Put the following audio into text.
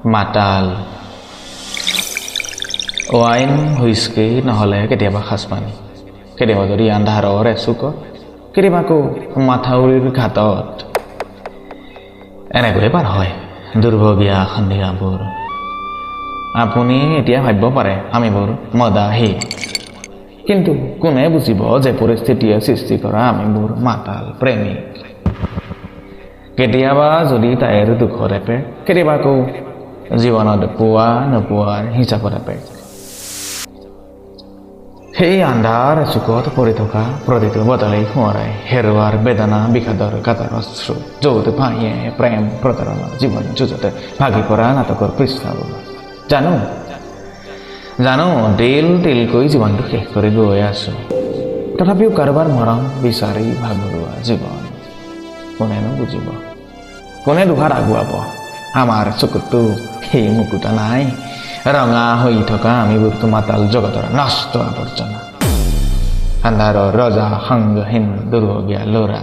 মাতাল wine whisky নহ'লে কেতিয়াবা সাজপানী কেতিয়াবা যদি আন্ধাৰৰ এচুকত কেতিয়াবা আকৌ মাথাউৰিৰ ঘাটত এনেকৈয়ে পাৰ হয় দুৰ্ভগীয়া সন্ধিয়াবোৰ আপুনি এতিয়া ভাবিব পাৰে আমিবোৰ মদাহী কিন্তু কোনে বুজিব যে পৰিস্থিতিয়ে সৃষ্টি কৰা আমিবোৰ মাতাল প্ৰেমিক কেতিয়াবা যদি তাইৰ দুখৰ এপে কেতিয়াবা আকৌ জীৱনত পোৱা নোপোৱাৰ হিচাপত এপে সেই আন্ধাৰ চুকত পৰি থকা প্ৰতিটো বদলেই সোঁৱৰাই হেৰুৱাৰ বেদনা বিষাদৰ কাটাৰ অশ্ৰু য'ত ভাঁহিয়ে প্ৰেম প্ৰতাৰণা জীৱন যুঁজতে ভাগি পৰা নাটকৰ পৃষ্ঠাবোৰ জানো তিল তিলকৈ জীৱনটো শেষ কৰি গৈ আছো তথাপিও কাৰোবাৰ মৰম বিচাৰি ভাগৰুৱা জীৱন কোনেনো বুজিব কোনে দুহাৰ আগুৱাব আমাৰ চকুততো সেই মুকুতা নাই ৰঙা হৈ থকা আমিবোৰতো মাতাল জগতৰ নষ্ট আৱৰ্জনা আন্ধাৰৰ ৰজা সংগহীন দুৰ্ভগীয়া ল'ৰা